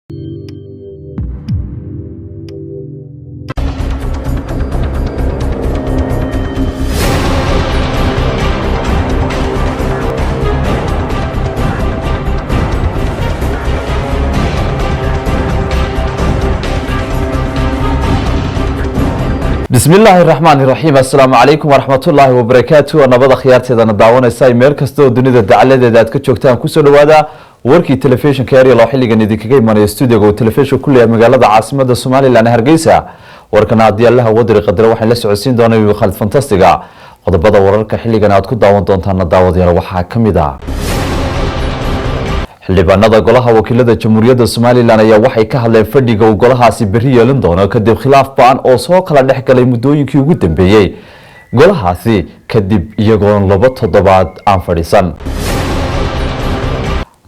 بسم الله الرحمن الرحيم السلام عليكم ورحمة الله وبركاته ونبض خيارتي دعوانا ساي ميركستو دنيا الدعالة دات كتشوكتان كسولو هذا وركي تلفزيون كاري الله حلي جن ديكي من الاستوديو والتلفزيون كله مجالة عاصمة الصومال اللي أنا هرجيسها وركنا عدي الله ودري قدر واحد لسه عسين دانا يخالد فانتاستيكا قد بدأ ورك حلي جن عاد كده دعوان دونتان الدعوة دي روحها كميدا xildhibaanada golaha wakiilada jamhuuriyadda Soomaaliland ayaa waxay ka hadleen fadhiga uu golahaasi bari yeelan doono kadib khilaaf baan oo soo kala dhex galay muddooyinkii ugu dambeeyay golahaasi kadib iyagoo laba toddobaad aan fadhiisan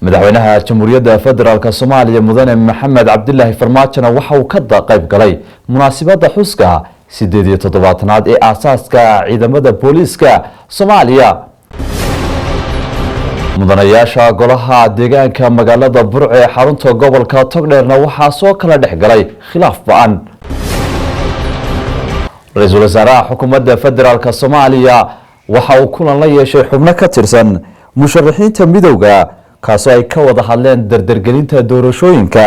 madaxweynaha jamhuuriyadda federaalka Soomaaliya mudane Maxamed Cabdullaahi Farmaajo waxa uu ka qayb galay munaasabadda xuska 87aad ee aasaaska ciidamada booliiska Soomaaliya mudanayaasha golaha deegaanka magaalada Burco ee xarunta gobolka Togdheerna waxaa soo kala dhex galay khilaaf ba'an ra'iisul wasaaraha xukuumadda federaalka Soomaaliya waxa uu kulan la yeeshay xubno ka tirsan musharaxiinta midowga kaasoo ay ka wada hadleen dardargelinta doorashooyinka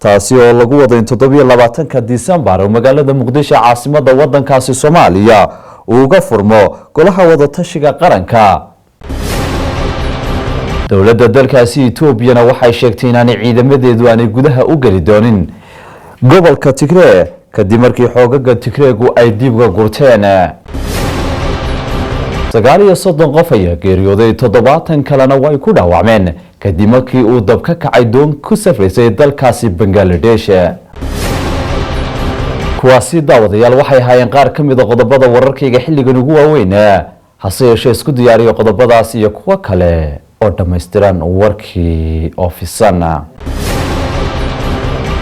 taasi oo lagu wado in 27 Diseembar magaalada Muqdisho caasimadda wadankaasi Soomaaliya uu uga furmo golaha wada tashiga qaranka dowladda dalkaasi Itoobiya waxay sheegtay in ciidamadeedu aanay gudaha u gali doonin gobolka Tigray kadib markii xoogaga Tigraygu ay dib uga gurteen 39 qof ayaa geeriyooday 70 kalena way ku dhaawacmeen kadib markii uu dab ka kacay doon ku safraysay dalkaasi Bangladesh kuwaasi daawadayaal waxay hayeen qaar ka mid ah qodobada wararkayga xilligan ugu waaweyn hase yeeshee isku diyaariyo qodobadaas iyo kuwa kale oo dhameystiran warkii ofisana